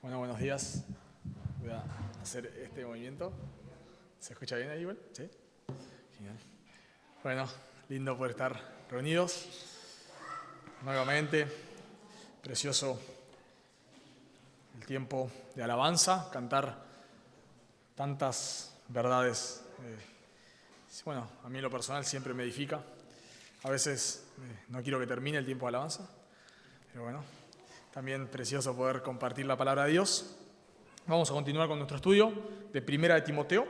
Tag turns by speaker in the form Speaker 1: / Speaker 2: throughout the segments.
Speaker 1: Bueno, buenos días. Voy a hacer este movimiento. ¿Se escucha bien ahí igual? ¿Sí? Genial. Bueno, lindo poder estar reunidos nuevamente. Precioso el tiempo de alabanza, cantar tantas verdades. Bueno, a mí en lo personal siempre me edifica. A veces no quiero que termine el tiempo de alabanza, pero bueno, también precioso poder compartir la palabra de Dios. Vamos a continuar con nuestro estudio de Primera de Timoteo,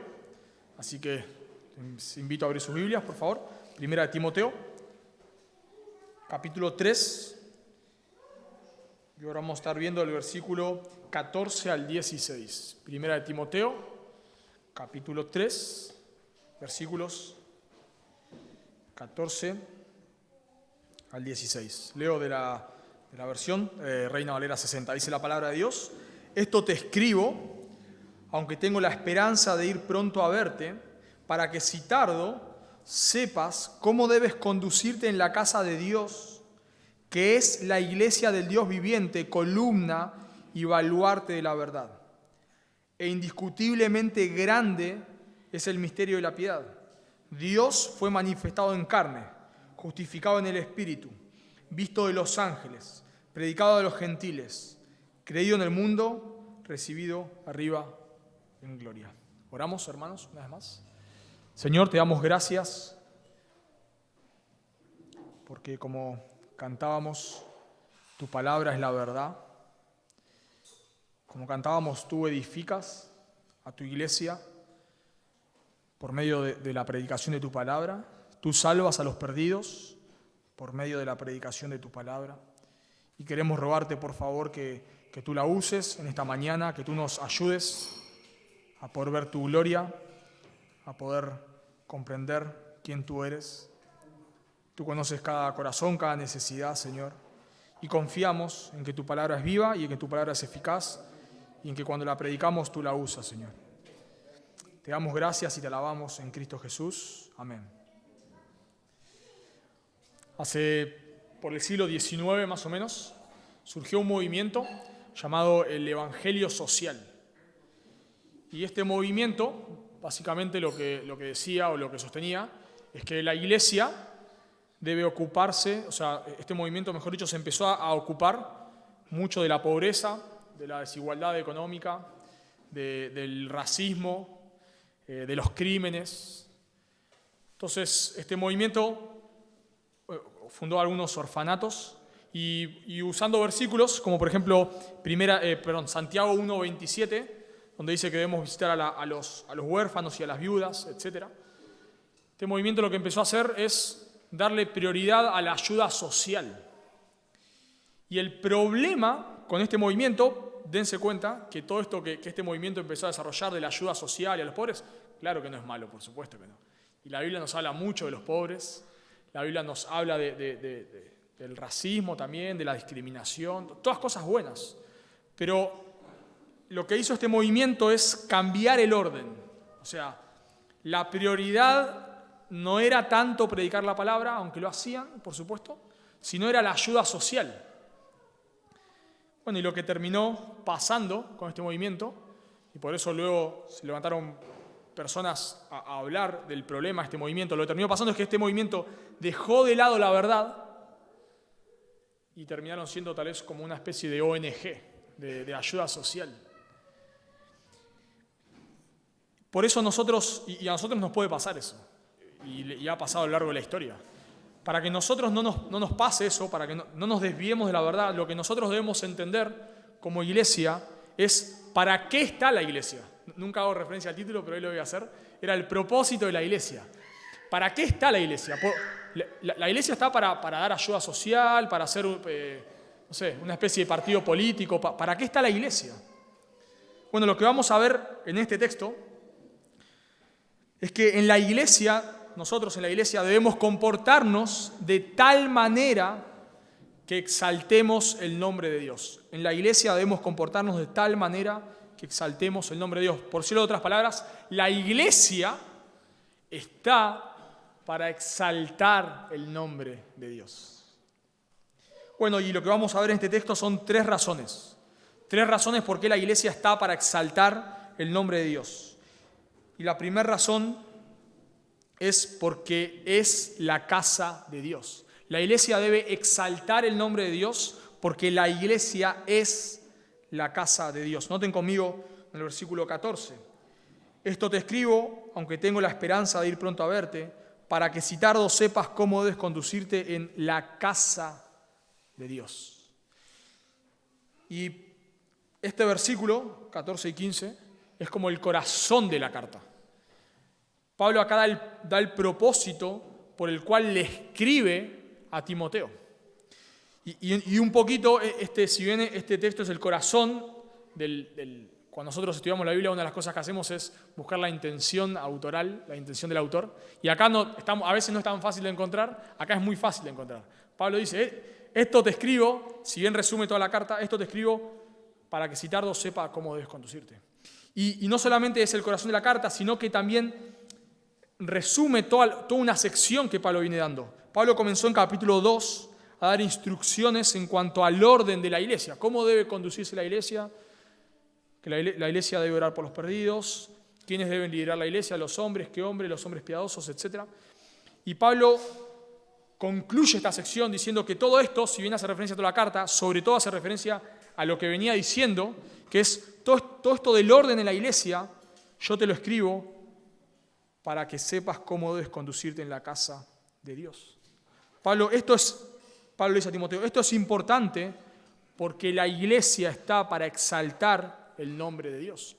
Speaker 1: así que les invito a abrir sus Biblias, por favor. Primera de Timoteo, capítulo 3, y ahora vamos a estar viendo el versículo 14 al 16. Primera de Timoteo, capítulo 3, versículos 14 al 16. Leo de la versión Reina Valera 60. Dice la palabra de Dios: esto te escribo, aunque tengo la esperanza de ir pronto a verte, para que si tardo, sepas cómo debes conducirte en la casa de Dios, que es la iglesia del Dios viviente, columna y baluarte de la verdad. E indiscutiblemente grande es el misterio de la piedad. Dios fue manifestado en carne, justificado en el Espíritu, visto de los ángeles, predicado a los gentiles, creído en el mundo, recibido arriba en gloria. Oramos, hermanos, una vez más. Señor, te damos gracias porque, como cantábamos, tu palabra es la verdad. Como cantábamos, tú edificas a tu iglesia por medio de la predicación de tu palabra. Tú salvas a los perdidos por medio de la predicación de tu palabra. Y queremos rogarte, por favor, que tú la uses en esta mañana, que tú nos ayudes a poder ver tu gloria, a poder comprender quién tú eres. Tú conoces cada corazón, cada necesidad, Señor. Y confiamos en que tu palabra es viva y en que tu palabra es eficaz y en que cuando la predicamos tú la usas, Señor. Te damos gracias y te alabamos en Cristo Jesús. Amén. Por el siglo XIX más o menos, surgió un movimiento llamado el Evangelio Social. Y este movimiento, básicamente lo que decía o lo que sostenía, es que la iglesia debe ocuparse, o sea, este movimiento, mejor dicho, se empezó a ocupar mucho de la pobreza, de la desigualdad económica, del racismo, de los crímenes. Entonces, este movimiento fundó algunos orfanatos y usando versículos como por ejemplo Santiago 1:27, donde dice que debemos visitar a los huérfanos y a las viudas, etc. Este movimiento lo que empezó a hacer es darle prioridad a la ayuda social. Y el problema con este movimiento, dense cuenta que todo esto que este movimiento empezó a desarrollar de la ayuda social y a los pobres, claro que no es malo, por supuesto que no. Y la Biblia nos habla mucho de los pobres. La Biblia nos habla del racismo también, de la discriminación, todas cosas buenas. Pero lo que hizo este movimiento es cambiar el orden. O sea, la prioridad no era tanto predicar la palabra, aunque lo hacían, por supuesto, sino era la ayuda social. Bueno, y lo que terminó pasando con este movimiento, y por eso luego se levantaron personas a hablar del problema de este movimiento, lo que terminó pasando es que este movimiento dejó de lado la verdad y terminaron siendo tal vez como una especie de ONG, de ayuda social. Por eso nosotros, y a nosotros nos puede pasar eso, y ha pasado a lo largo de la historia. Para que nosotros no nos pase eso, para que no nos desviemos de la verdad, lo que nosotros debemos entender como iglesia es ¿para qué está la iglesia? Nunca hago referencia al título, pero hoy lo voy a hacer. Era el propósito de la iglesia. ¿Para qué está la iglesia? La iglesia está para dar ayuda social, para hacer una especie de partido político. ¿Para qué está la iglesia? Bueno, lo que vamos a ver en este texto es que en la iglesia, nosotros en la iglesia debemos comportarnos de tal manera que exaltemos el nombre de Dios. En la iglesia debemos comportarnos de tal manera que exaltemos el nombre de Dios. Por decirlo de otras palabras, la iglesia está para exaltar el nombre de Dios. Bueno, y lo que vamos a ver en este texto son tres razones. 3 razones por qué la iglesia está para exaltar el nombre de Dios. Y la primera razón es porque es la casa de Dios. La iglesia debe exaltar el nombre de Dios porque la iglesia es la casa de Dios. Noten conmigo en el versículo 14. Esto te escribo, aunque tengo la esperanza de ir pronto a verte, para que si tardo sepas cómo debes conducirte en la casa de Dios. Y este versículo, 14 y 15, es como el corazón de la carta. Pablo acá da el propósito por el cual le escribe a Timoteo. Y un poquito, si bien este texto es el corazón cuando nosotros estudiamos la Biblia, una de las cosas que hacemos es buscar la intención autoral, la intención del autor. Y acá a veces no es tan fácil de encontrar, acá es muy fácil de encontrar. Pablo dice, esto te escribo, si bien resume toda la carta, esto te escribo para que si tardo sepa cómo debes conducirte. Y no solamente es el corazón de la carta, sino que también resume toda una sección que Pablo viene dando. Pablo comenzó en capítulo 2 a dar instrucciones en cuanto al orden de la iglesia, cómo debe conducirse la iglesia, que la iglesia debe orar por los perdidos, quiénes deben liderar la iglesia, los hombres, qué hombres, los hombres piadosos, etc. Y Pablo concluye esta sección diciendo que todo esto, si bien hace referencia a toda la carta, sobre todo hace referencia a lo que venía diciendo, que es todo esto del orden en la iglesia, yo te lo escribo para que sepas cómo debes conducirte en la casa de Dios. Pablo dice a Timoteo, esto es importante porque la iglesia está para exaltar el nombre de Dios.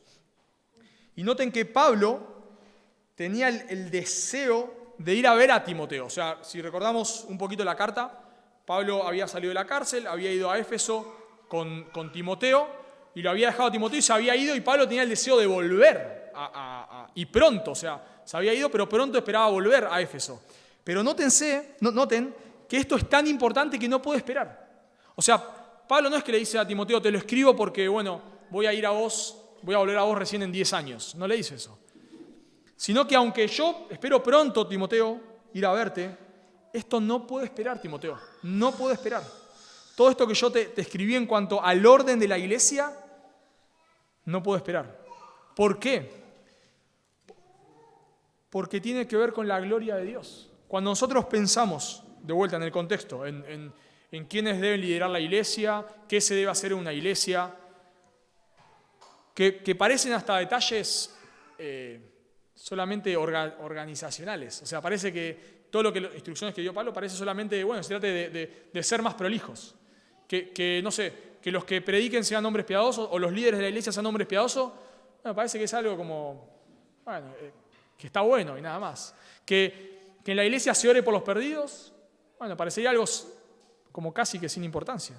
Speaker 1: Y noten que Pablo tenía el deseo de ir a ver a Timoteo. O sea, si recordamos un poquito la carta, Pablo había salido de la cárcel, había ido a Éfeso con Timoteo, y lo había dejado a Timoteo y se había ido, y Pablo tenía el deseo de volver, y pronto, o sea, se había ido, pero pronto esperaba volver a Éfeso. Pero noten que esto es tan importante que no puede esperar. O sea, Pablo no es que le dice a Timoteo, te lo escribo porque, voy a volver a vos recién en 10 años. No le dice eso. Sino que aunque yo espero pronto, Timoteo, ir a verte, esto no puede esperar, Timoteo. No puede esperar. Todo esto que yo te escribí en cuanto al orden de la iglesia, no puedo esperar. ¿Por qué? Porque tiene que ver con la gloria de Dios. Cuando nosotros pensamos, de vuelta en el contexto, en quiénes deben liderar la iglesia, qué se debe hacer en una iglesia, que parecen hasta detalles solamente organizacionales. O sea, parece que todo lo que las instrucciones que dio Pablo parece solamente, se trata de ser más prolijos. Que los que prediquen sean hombres piadosos o los líderes de la iglesia sean hombres piadosos, parece que es algo como, que está bueno y nada más. Que en la iglesia se ore por los perdidos, parecería algo como casi que sin importancia.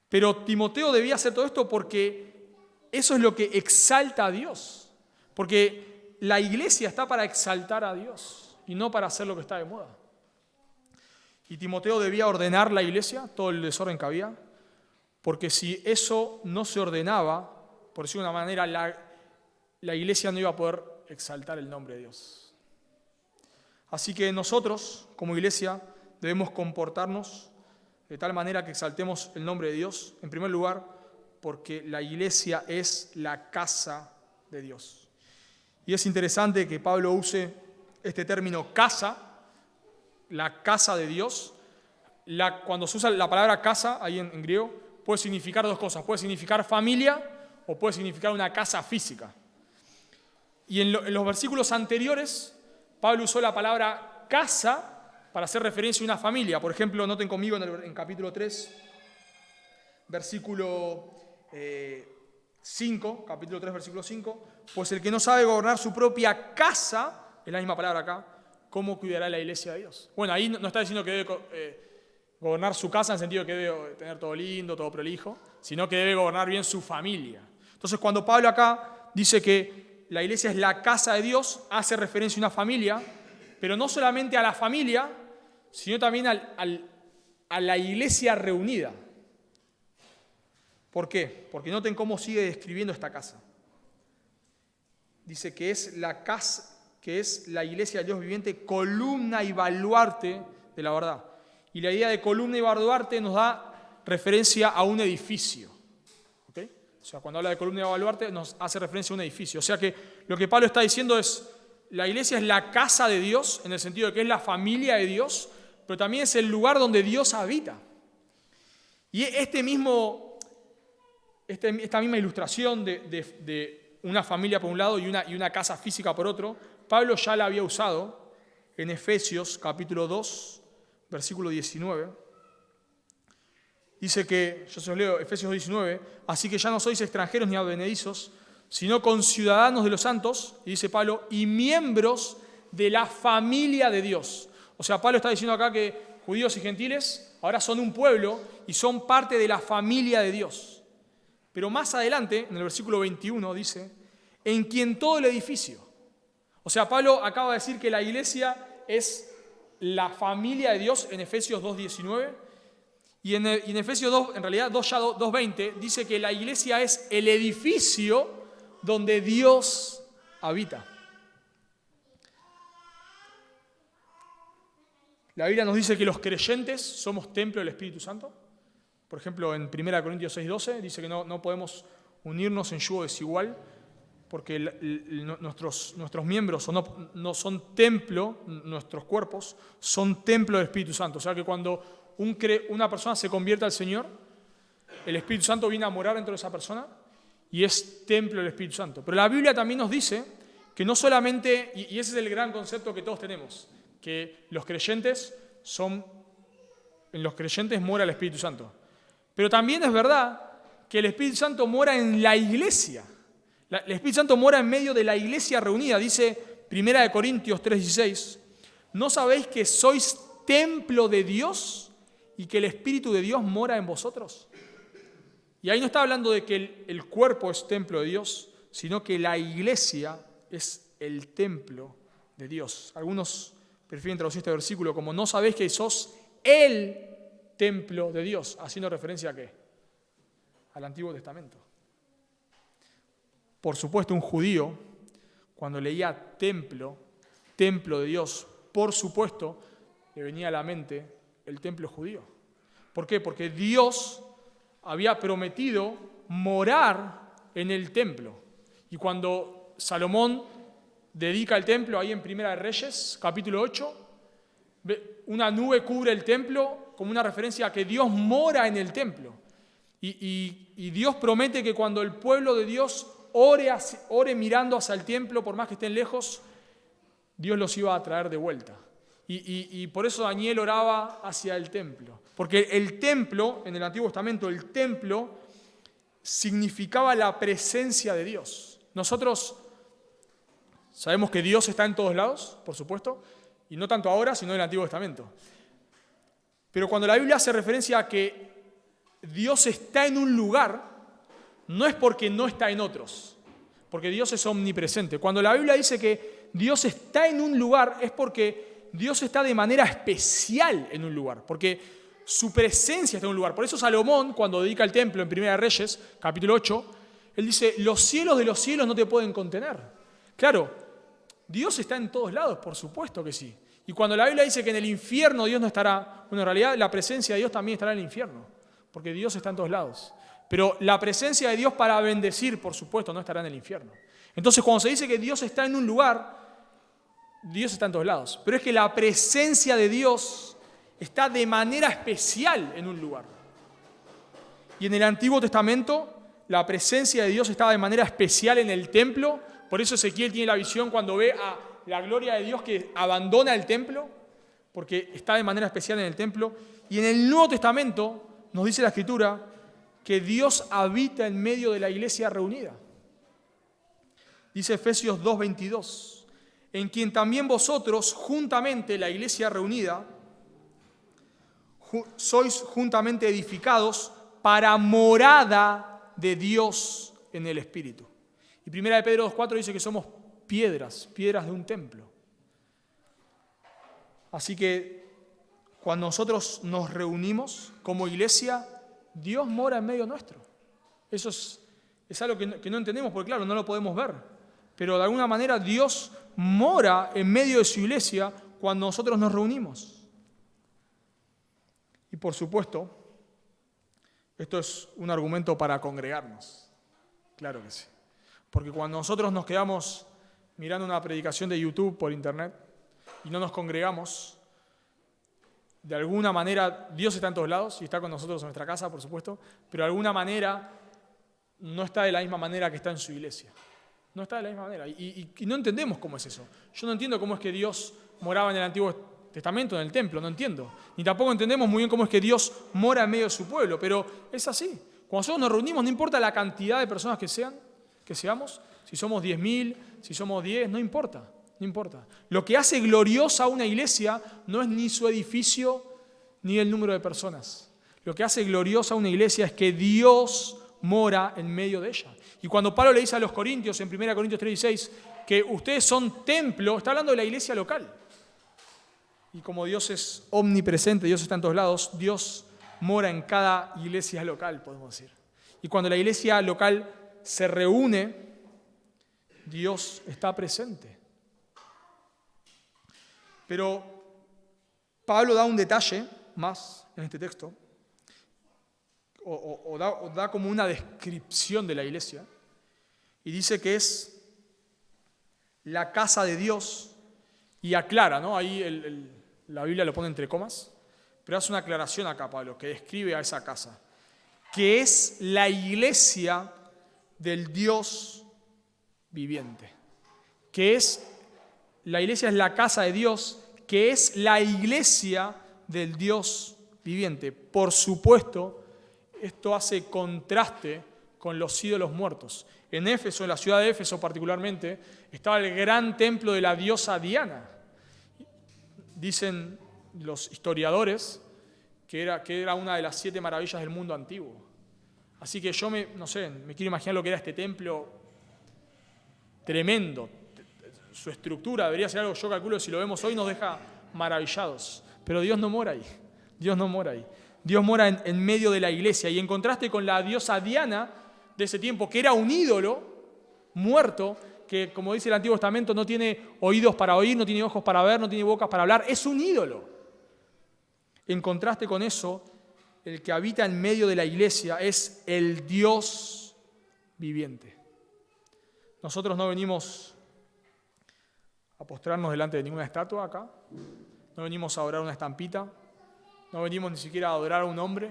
Speaker 1: Pero Timoteo debía hacer todo esto porque eso es lo que exalta a Dios. Porque la iglesia está para exaltar a Dios y no para hacer lo que está de moda. Y Timoteo debía ordenar la iglesia, todo el desorden que había, porque si eso no se ordenaba, por decirlo de una manera, la iglesia no iba a poder exaltar el nombre de Dios. Así que nosotros, como iglesia, debemos comportarnos de tal manera que exaltemos el nombre de Dios, en primer lugar, porque la iglesia es la casa de Dios. Y es interesante que Pablo use este término casa, la casa de Dios. Cuando se usa la palabra casa, ahí en griego, puede significar dos cosas. Puede significar familia o puede significar una casa física. Y en los versículos anteriores, Pablo usó la palabra casa para hacer referencia a una familia. Por ejemplo, noten conmigo en capítulo 3, versículo 5, capítulo 3, versículo 5, pues el que no sabe gobernar su propia casa, es la misma palabra acá, ¿cómo cuidará la iglesia de Dios? Ahí no está diciendo que debe gobernar su casa en el sentido de que debe tener todo lindo, todo prolijo, sino que debe gobernar bien su familia. Entonces, cuando Pablo acá dice que la iglesia es la casa de Dios, hace referencia a una familia, pero no solamente a la familia, sino también a la iglesia reunida. ¿Por qué? Porque noten cómo sigue describiendo esta casa. Dice que es la casa, que es la iglesia del Dios viviente, columna y baluarte de la verdad. Y la idea de columna y baluarte nos da referencia a un edificio. ¿Okay? O sea, cuando habla de columna y baluarte nos hace referencia a un edificio. O sea que lo que Pablo está diciendo es, la iglesia es la casa de Dios, en el sentido de que es la familia de Dios, pero también es el lugar donde Dios habita. Y esta misma ilustración de una familia por un lado y una casa física por otro, Pablo ya la había usado en Efesios capítulo 2, versículo 19. Dice que, yo se los leo, Efesios 19, así que ya no sois extranjeros ni advenedizos, sino conciudadanos de los santos, y dice Pablo, y miembros de la familia de Dios. O sea, Pablo está diciendo acá que judíos y gentiles ahora son un pueblo y son parte de la familia de Dios. Pero más adelante, en el versículo 21, dice, en quien todo el edificio. O sea, Pablo acaba de decir que la iglesia es la familia de Dios en Efesios 2.19, y en Efesios 2, en realidad 2.20, dice que la iglesia es el edificio donde Dios habita. La Biblia nos dice que los creyentes somos templo del Espíritu Santo. Por ejemplo, en 1 Corintios 6.12 dice que no podemos unirnos en yugo desigual porque nuestros miembros no son templo, nuestros cuerpos son templo del Espíritu Santo. O sea que cuando una persona se convierte al Señor, el Espíritu Santo viene a morar dentro de esa persona y es templo del Espíritu Santo. Pero la Biblia también nos dice que no solamente, y ese es el gran concepto que todos tenemos, que en los creyentes mora el Espíritu Santo. Pero también es verdad que el Espíritu Santo mora en la iglesia. El Espíritu Santo mora en medio de la iglesia reunida. Dice 1 Corintios 3.16, ¿no sabéis que sois templo de Dios y que el Espíritu de Dios mora en vosotros? Y ahí no está hablando de que el cuerpo es templo de Dios, sino que la iglesia es el templo de Dios. Algunos prefieren traducir este versículo como no sabéis que sos el templo de Dios, haciendo referencia ¿a qué? Al Antiguo Testamento. Por supuesto, un judío, cuando leía templo de Dios, por supuesto, le venía a la mente el templo judío. ¿Por qué? Porque Dios había prometido morar en el templo. Y cuando Salomón dedica el templo, ahí en Primera de Reyes, capítulo 8, una nube cubre el templo como una referencia a que Dios mora en el templo. Y Dios promete que cuando el pueblo de Dios ore mirando hacia el templo, por más que estén lejos, Dios los iba a traer de vuelta. Y por eso Daniel oraba hacia el templo. Porque el templo, en el Antiguo Testamento, el templo significaba la presencia de Dios. Nosotros sabemos que Dios está en todos lados, por supuesto, y no tanto ahora, sino en el Antiguo Testamento. Pero cuando la Biblia hace referencia a que Dios está en un lugar, no es porque no está en otros, porque Dios es omnipresente. Cuando la Biblia dice que Dios está en un lugar, es porque Dios está de manera especial en un lugar, porque su presencia está en un lugar. Por eso Salomón, cuando dedica el templo en Primera de Reyes, capítulo 8, él dice, los cielos de los cielos no te pueden contener. Claro, Dios está en todos lados, por supuesto que sí. Y cuando la Biblia dice que en el infierno Dios no estará, bueno, en realidad la presencia de Dios también estará en el infierno, porque Dios está en todos lados. Pero la presencia de Dios para bendecir, por supuesto, no estará en el infierno. Entonces, cuando se dice que Dios está en un lugar, Dios está en todos lados. Pero es que la presencia de Dios está de manera especial en un lugar. Y en el Antiguo Testamento, la presencia de Dios estaba de manera especial en el templo. Por eso Ezequiel tiene la visión cuando ve a la gloria de Dios que abandona el templo, porque está de manera especial en el templo. Y en el Nuevo Testamento nos dice la Escritura que Dios habita en medio de la iglesia reunida. Dice Efesios 2:22, en quien también vosotros, juntamente la iglesia reunida, sois juntamente edificados para morada de Dios en el Espíritu. Y 1 Pedro 2:4 dice que somos piedras de un templo. Así que cuando nosotros nos reunimos como iglesia, Dios mora en medio nuestro. Eso es algo que no entendemos, porque claro, no lo podemos ver. Pero de alguna manera Dios mora en medio de su iglesia cuando nosotros nos reunimos. Y por supuesto, esto es un argumento para congregarnos. Claro que sí. Porque cuando nosotros nos quedamos mirando una predicación de YouTube por internet y no nos congregamos, de alguna manera Dios está en todos lados y está con nosotros en nuestra casa, por supuesto, pero de alguna manera no está de la misma manera que está en su iglesia. No está de la misma manera. Y no entendemos cómo es eso. Yo no entiendo cómo es que Dios moraba en el Antiguo Testamento, en el templo, no entiendo. Ni tampoco entendemos muy bien cómo es que Dios mora en medio de su pueblo, pero es así. Cuando nosotros nos reunimos, no importa la cantidad de personas que seamos, si somos 10.000, si somos 10, no importa, no importa. Lo que hace gloriosa a una iglesia no es ni su edificio ni el número de personas. Lo que hace gloriosa a una iglesia es que Dios mora en medio de ella. Y cuando Pablo le dice a los corintios, en 1 Corintios 3:16, que ustedes son templo, está hablando de la iglesia local. Y como Dios es omnipresente, Dios está en todos lados, Dios mora en cada iglesia local, podemos decir. Y cuando la iglesia local se reúne, Dios está presente. Pero Pablo da un detalle más en este texto, o da como una descripción de la iglesia, y dice que es la casa de Dios, y aclara, ¿no? Ahí la Biblia lo pone entre comas, pero hace una aclaración acá, Pablo, que describe a esa casa, que es la iglesia del Dios viviente, la iglesia es la casa de Dios, que es la iglesia del Dios viviente. Por supuesto, esto hace contraste con los ídolos muertos. En Éfeso, en la ciudad de Éfeso particularmente, estaba el gran templo de la diosa Diana. Dicen los historiadores que era una de las 7 maravillas del mundo antiguo. Así que yo me quiero imaginar lo que era este templo tremendo. Su estructura debería ser algo, yo calculo, si lo vemos hoy nos deja maravillados. Pero Dios no mora ahí. Dios no mora ahí. Dios mora en medio de la iglesia. Y en contraste con la diosa Diana de ese tiempo, que era un ídolo muerto, que como dice el Antiguo Testamento no tiene oídos para oír, no tiene ojos para ver, no tiene bocas para hablar, es un ídolo. En contraste con eso, el que habita en medio de la iglesia es el Dios viviente. Nosotros no venimos a postrarnos delante de ninguna estatua acá, no venimos a adorar una estampita, no venimos ni siquiera a adorar a un hombre,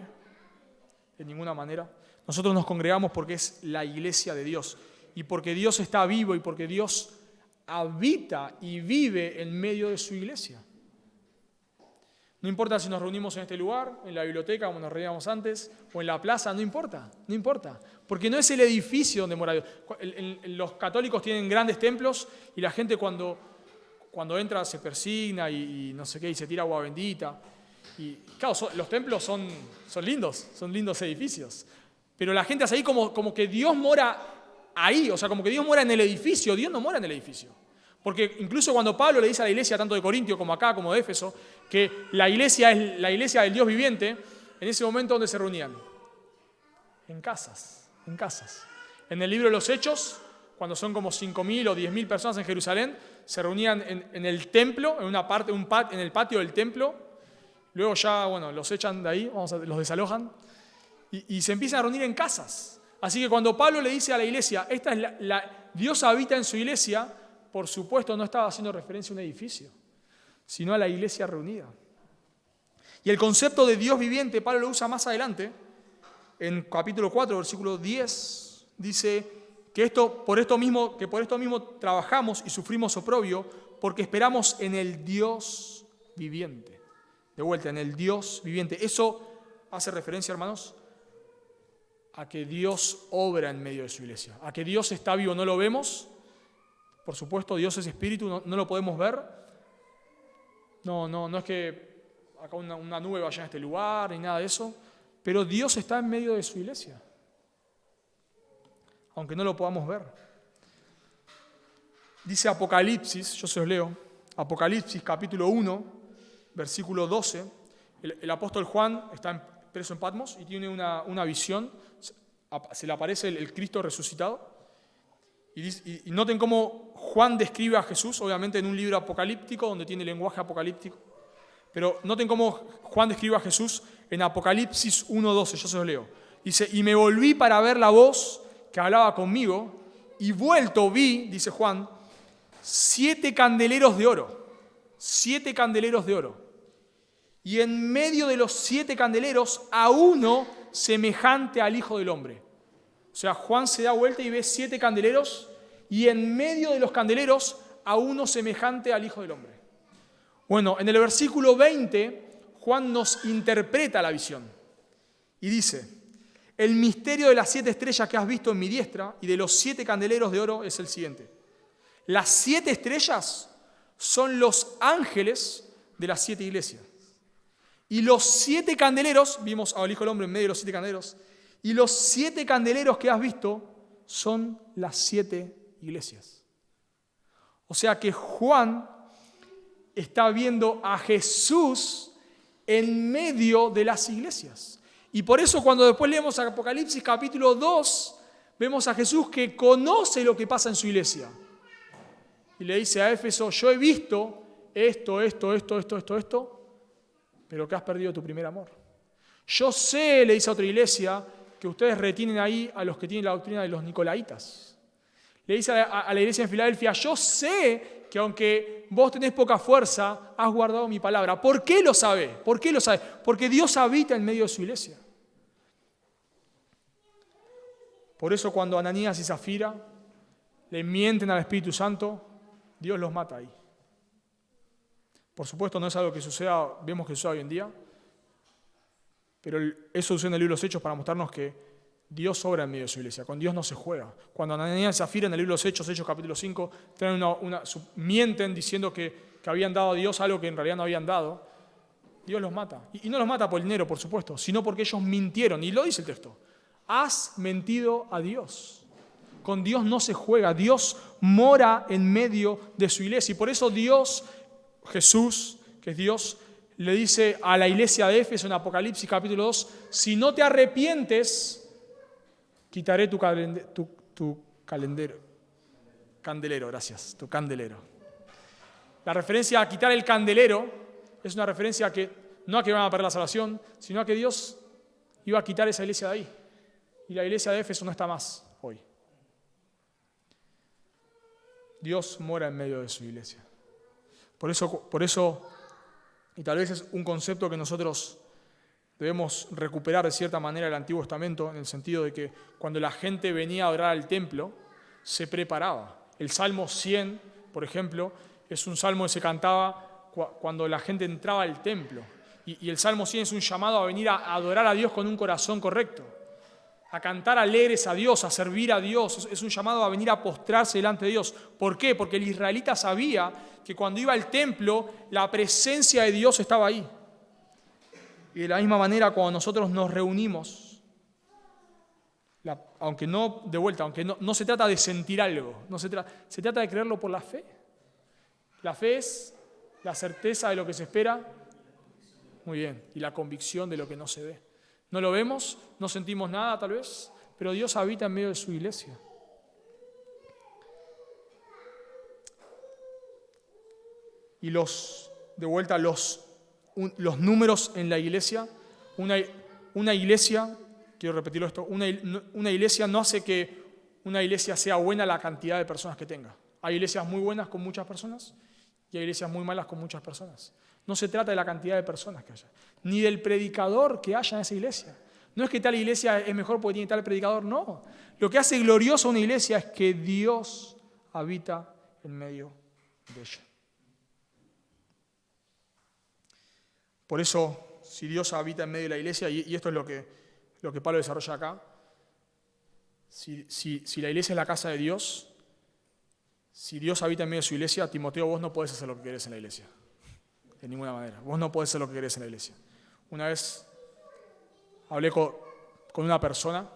Speaker 1: de ninguna manera. Nosotros nos congregamos porque es la iglesia de Dios y porque Dios está vivo y porque Dios habita y vive en medio de su iglesia. No importa si nos reunimos en este lugar, en la biblioteca, como nos reuníamos antes, o en la plaza, no importa, porque no es el edificio donde mora Dios. Los católicos tienen grandes templos y la gente cuando entra se persigna y no sé qué, y se tira agua bendita. Y claro, los templos son lindos edificios, pero la gente hace ahí como que Dios mora ahí, o sea, como que Dios mora en el edificio. Dios no mora en el edificio. Porque incluso cuando Pablo le dice a la iglesia, tanto de Corintio como acá, como de Éfeso, que la iglesia es la iglesia del Dios viviente, en ese momento ¿dónde se reunían? En casas. En el libro de los Hechos, cuando son como 5.000 o 10.000 personas en Jerusalén, se reunían en el templo, en el patio del templo. Luego ya, los echan de ahí, los desalojan, y se empiezan a reunir en casas. Así que cuando Pablo le dice a la iglesia, Dios habita en su iglesia, por supuesto no estaba haciendo referencia a un edificio, sino a la iglesia reunida. Y el concepto de Dios viviente, Pablo lo usa más adelante, en capítulo 4, versículo 10, dice que por esto mismo trabajamos y sufrimos oprobio, porque esperamos en el Dios viviente. De vuelta, en el Dios viviente. Eso hace referencia, hermanos, a que Dios obra en medio de su iglesia, a que Dios está vivo. No lo vemos, por supuesto, Dios es espíritu, no lo podemos ver. No es que acá una nube vaya en este lugar, ni nada de eso, pero Dios está en medio de su iglesia, aunque no lo podamos ver. Dice Apocalipsis, yo se los leo, Apocalipsis capítulo 1, versículo 12, el apóstol Juan está preso en Patmos y tiene una visión, se le aparece el Cristo resucitado, y noten cómo Juan describe a Jesús, obviamente en un libro apocalíptico donde tiene lenguaje apocalíptico, pero noten cómo Juan describe a Jesús en Apocalipsis 1:12, yo se los leo. Dice, y me volví para ver la voz que hablaba conmigo, y vuelto vi, dice Juan, 7 candeleros de oro. 7 candeleros de oro. Y en medio de los 7 candeleros, a uno semejante al Hijo del Hombre. O sea, Juan se da vuelta y ve 7 candeleros, y en medio de los candeleros, a uno semejante al Hijo del Hombre. Bueno, en el versículo 20, Juan nos interpreta la visión. Y dice: el misterio de las 7 estrellas que has visto en mi diestra y de los 7 candeleros de oro es el siguiente. Las 7 estrellas son los ángeles de las 7 iglesias. Y los 7 candeleros, vimos al Hijo del Hombre en medio de los 7 candeleros, y los 7 candeleros que has visto son las 7 iglesias. O sea que Juan está viendo a Jesús en medio de las iglesias. Y por eso cuando después leemos Apocalipsis capítulo 2, vemos a Jesús que conoce lo que pasa en su iglesia. Y le dice a Éfeso: yo he visto esto, pero que has perdido tu primer amor. Yo sé, le dice a otra iglesia, que ustedes retienen ahí a los que tienen la doctrina de los nicolaitas. Le dice a la iglesia en Filadelfia: yo sé que aunque vos tenés poca fuerza, has guardado mi palabra. ¿Por qué lo sabe? ¿Por qué lo sabe? Porque Dios habita en medio de su iglesia. Por eso cuando Ananías y Zafira le mienten al Espíritu Santo, Dios los mata ahí. Por supuesto no es algo que suceda, vemos que sucede hoy en día, pero eso sucede en el libro de los Hechos para mostrarnos que Dios obra en medio de su iglesia. Con Dios no se juega. Cuando Ananías y Zafira en el libro de los Hechos, Hechos capítulo 5, mienten diciendo que habían dado a Dios algo que en realidad no habían dado, Dios los mata. Y no los mata por el dinero, por supuesto, sino porque ellos mintieron. Y lo dice el texto: has mentido a Dios. Con Dios no se juega. Dios mora en medio de su iglesia. Y por eso Dios, Jesús, que es Dios, le dice a la iglesia de Éfeso en Apocalipsis capítulo 2: si no te arrepientes, quitaré tu candelero, gracias, tu candelero. La referencia a quitar el candelero es una referencia no a que van a perder la salvación, sino a que Dios iba a quitar esa iglesia de ahí. Y la iglesia de Éfeso no está más hoy. Dios mora en medio de su iglesia. Por eso, y tal vez es un concepto que nosotros debemos recuperar de cierta manera del Antiguo Testamento, en el sentido de que cuando la gente venía a adorar al templo, se preparaba. El Salmo 100, por ejemplo, es un salmo que se cantaba cuando la gente entraba al templo. Y el Salmo 100 es un llamado a venir a adorar a Dios con un corazón correcto, a cantar alegres a Dios, a servir a Dios. Es un llamado a venir a postrarse delante de Dios. ¿Por qué? Porque el israelita sabía que cuando iba al templo, la presencia de Dios estaba ahí. Y de la misma manera, cuando nosotros nos reunimos, aunque no se trata de sentir algo, se trata de creerlo por la fe. La fe es la certeza de lo que se espera, muy bien, y la convicción de lo que no se ve. No lo vemos, no sentimos nada tal vez, pero Dios habita en medio de su iglesia. Y los números en la iglesia, una iglesia, quiero repetirlo esto, una iglesia no hace que una iglesia sea buena la cantidad de personas que tenga. Hay iglesias muy buenas con muchas personas y hay iglesias muy malas con muchas personas. No se trata de la cantidad de personas que haya, ni del predicador que haya en esa iglesia. No es que tal iglesia es mejor porque tiene tal predicador, no. Lo que hace gloriosa una iglesia es que Dios habita en medio de ella. Por eso, si Dios habita en medio de la iglesia, y esto es lo que Pablo desarrolla acá, si la iglesia es la casa de Dios, si Dios habita en medio de su iglesia, Timoteo, vos no podés hacer lo que querés en la iglesia. De ninguna manera. Vos no podés hacer lo que querés en la iglesia. Una vez hablé con una persona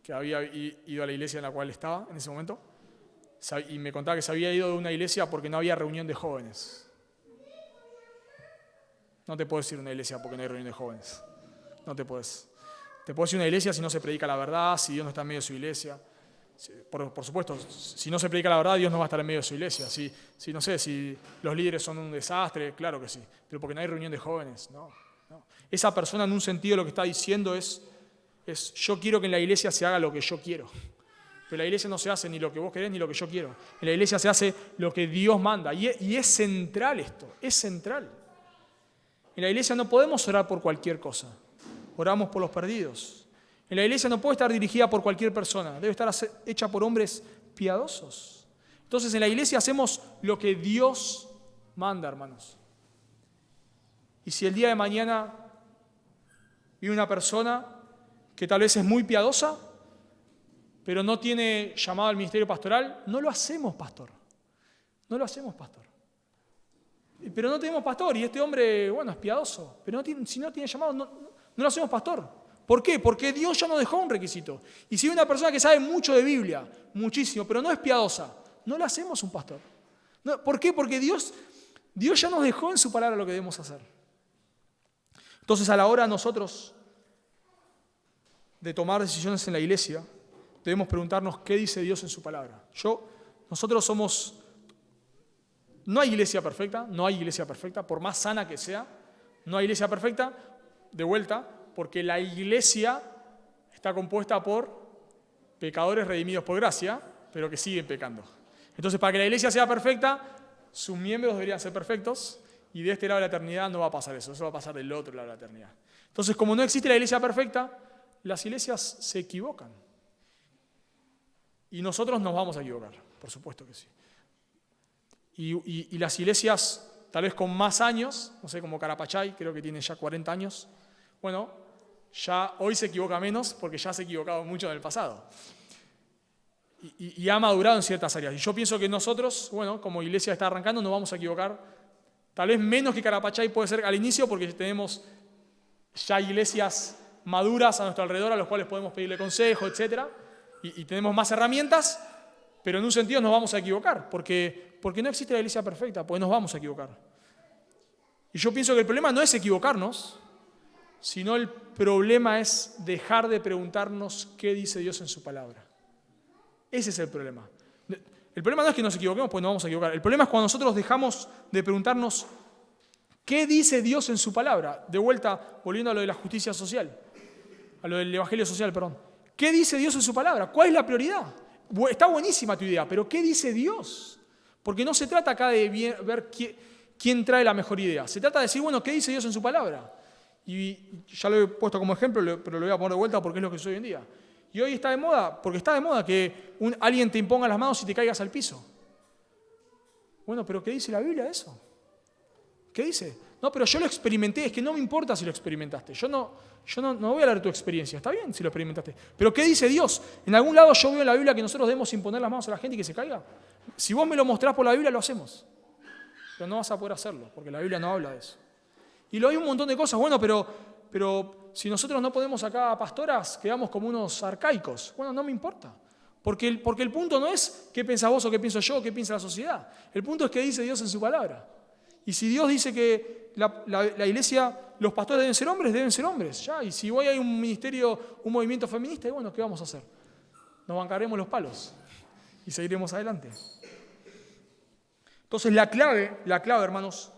Speaker 1: que había ido a la iglesia en la cual estaba en ese momento y me contaba que se había ido de una iglesia porque no había reunión de jóvenes. No te puedes ir a una iglesia porque no hay reunión de jóvenes. No te puedes. Te puedes ir a una iglesia si no se predica la verdad, si Dios no está en medio de su iglesia. Por supuesto, si no se predica la verdad, Dios no va a estar en medio de su iglesia. Si los líderes son un desastre, claro que sí. Pero porque no hay reunión de jóvenes, no. Esa persona en un sentido lo que está diciendo es es yo quiero que en la iglesia se haga lo que yo quiero. Pero en la iglesia no se hace ni lo que vos querés ni lo que yo quiero. En la iglesia se hace lo que Dios manda. Y es central esto, es central. En la iglesia no podemos orar por cualquier cosa. Oramos por los perdidos. En la iglesia no puede estar dirigida por cualquier persona. Debe estar hecha por hombres piadosos. Entonces en la iglesia hacemos lo que Dios manda, hermanos. Y si el día de mañana viene una persona que tal vez es muy piadosa, pero no tiene llamado al ministerio pastoral, no lo hacemos pastor. No lo hacemos pastor. Pero no tenemos pastor y este hombre, bueno, es piadoso, pero si no tiene llamado, no lo hacemos pastor. ¿Por qué? Porque Dios ya nos dejó un requisito. Y si hay una persona que sabe mucho de Biblia, muchísimo, pero no es piadosa, no le hacemos un pastor. ¿Por qué? Porque Dios ya nos dejó en su palabra lo que debemos hacer. Entonces, a la hora nosotros de tomar decisiones en la iglesia, debemos preguntarnos qué dice Dios en su palabra. Nosotros somos... No hay iglesia perfecta, por más sana que sea, no hay iglesia perfecta, de vuelta, porque la iglesia está compuesta por pecadores redimidos por gracia, pero que siguen pecando. Entonces, para que la iglesia sea perfecta, sus miembros deberían ser perfectos, y de este lado de la eternidad no va a pasar eso va a pasar del otro lado de la eternidad. Entonces, como no existe la iglesia perfecta, las iglesias se equivocan. Y nosotros nos vamos a equivocar, por supuesto que sí. Y las iglesias, tal vez con más años, no sé, como Carapachay, creo que tiene ya 40 años, bueno, ya hoy se equivoca menos porque ya se ha equivocado mucho en el pasado. Y ha madurado en ciertas áreas. Y yo pienso que nosotros, bueno, como iglesia está arrancando, nos vamos a equivocar, tal vez menos que Carapachay puede ser al inicio, porque tenemos ya iglesias maduras a nuestro alrededor a los cuales podemos pedirle consejo, etc. Y tenemos más herramientas, pero en un sentido nos vamos a equivocar, porque no existe la iglesia perfecta, porque nos vamos a equivocar. Y yo pienso que el problema no es equivocarnos, sino el problema es dejar de preguntarnos qué dice Dios en su palabra. Ese es el problema. El problema no es que nos equivoquemos, pues nos vamos a equivocar. El problema es cuando nosotros dejamos de preguntarnos qué dice Dios en su palabra. De vuelta, volviendo a lo de la justicia social, a lo del evangelio social, perdón. ¿Qué dice Dios en su palabra? ¿Cuál es la prioridad? Está buenísima tu idea, pero ¿qué dice Dios? Porque no se trata acá de ver quién trae la mejor idea. Se trata de decir, bueno, ¿qué dice Dios en su palabra? Y ya lo he puesto como ejemplo, pero lo voy a poner de vuelta porque es lo que soy hoy en día. Y hoy está de moda, porque está de moda que alguien te imponga las manos y te caigas al piso. Bueno, pero ¿qué dice la Biblia de eso? ¿Qué dice? No, pero yo lo experimenté, es que no me importa si lo experimentaste. Yo no voy a hablar de tu experiencia, está bien si lo experimentaste. Pero ¿qué dice Dios? En algún lado yo veo en la Biblia que nosotros debemos imponer las manos a la gente y que se caiga. Si vos me lo mostrás por la Biblia, lo hacemos. Pero no vas a poder hacerlo, porque la Biblia no habla de eso. Y lo hay un montón de cosas, bueno, pero si nosotros no ponemos acá a pastoras, quedamos como unos arcaicos. Bueno, no me importa. Porque el punto no es qué piensas vos o qué pienso yo o qué piensa la sociedad. El punto es qué dice Dios en su palabra. Y si Dios dice que la iglesia, los pastores deben ser hombres, ya. Y si hoy hay un ministerio, un movimiento feminista, y bueno, ¿qué vamos a hacer? Nos bancaremos los palos y seguiremos adelante. Entonces la clave, hermanos,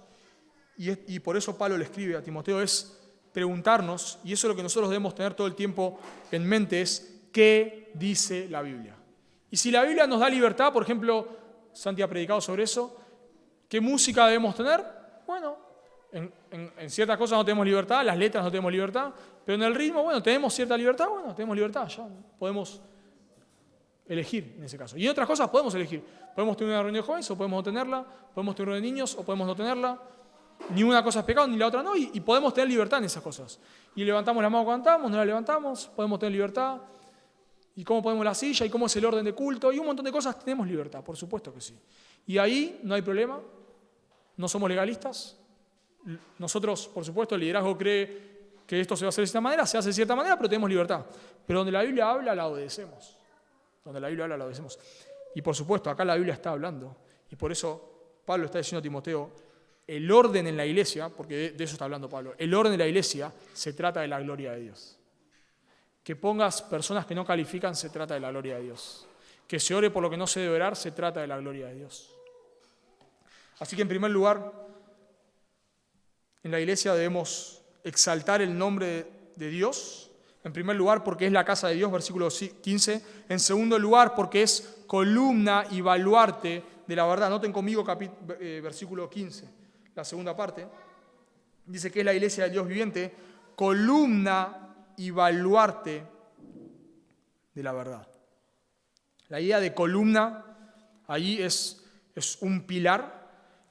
Speaker 1: y por eso Pablo le escribe a Timoteo, es preguntarnos, y eso es lo que nosotros debemos tener todo el tiempo en mente, es ¿qué dice la Biblia? Y si la Biblia nos da libertad, por ejemplo, Santi ha predicado sobre eso, ¿qué música debemos tener? Bueno, en ciertas cosas no tenemos libertad, las letras no tenemos libertad, pero en el ritmo, bueno, tenemos cierta libertad, bueno, tenemos libertad, ya podemos elegir en ese caso. Y en otras cosas podemos elegir. Podemos tener una reunión de jóvenes o podemos no tenerla, podemos tener una de niños o podemos no tenerla. Ni una cosa es pecado, ni la otra no, y podemos tener libertad en esas cosas. Y levantamos la mano cuando cantamos, no la levantamos, podemos tener libertad. Y cómo ponemos la silla, y cómo es el orden de culto, y un montón de cosas tenemos libertad, por supuesto que sí. Y ahí no hay problema, no somos legalistas. Nosotros, por supuesto, el liderazgo cree que esto se va a hacer de cierta manera, se hace de cierta manera, pero tenemos libertad. Pero donde la Biblia habla, la obedecemos. Donde la Biblia habla, la obedecemos. Y por supuesto, acá la Biblia está hablando, y por eso Pablo está diciendo a Timoteo, el orden en la iglesia, porque de eso está hablando Pablo, el orden de la iglesia se trata de la gloria de Dios. Que pongas personas que no califican, se trata de la gloria de Dios. Que se ore por lo que no se debe orar, se trata de la gloria de Dios. Así que en primer lugar, en la iglesia debemos exaltar el nombre de Dios, En primer lugar, porque es la casa de Dios, versículo 15. En segundo lugar, porque es columna y baluarte de la verdad. Noten conmigo versículo 15, la segunda parte. Dice que es la iglesia del Dios viviente, columna y baluarte de la verdad. La idea de columna allí es un pilar.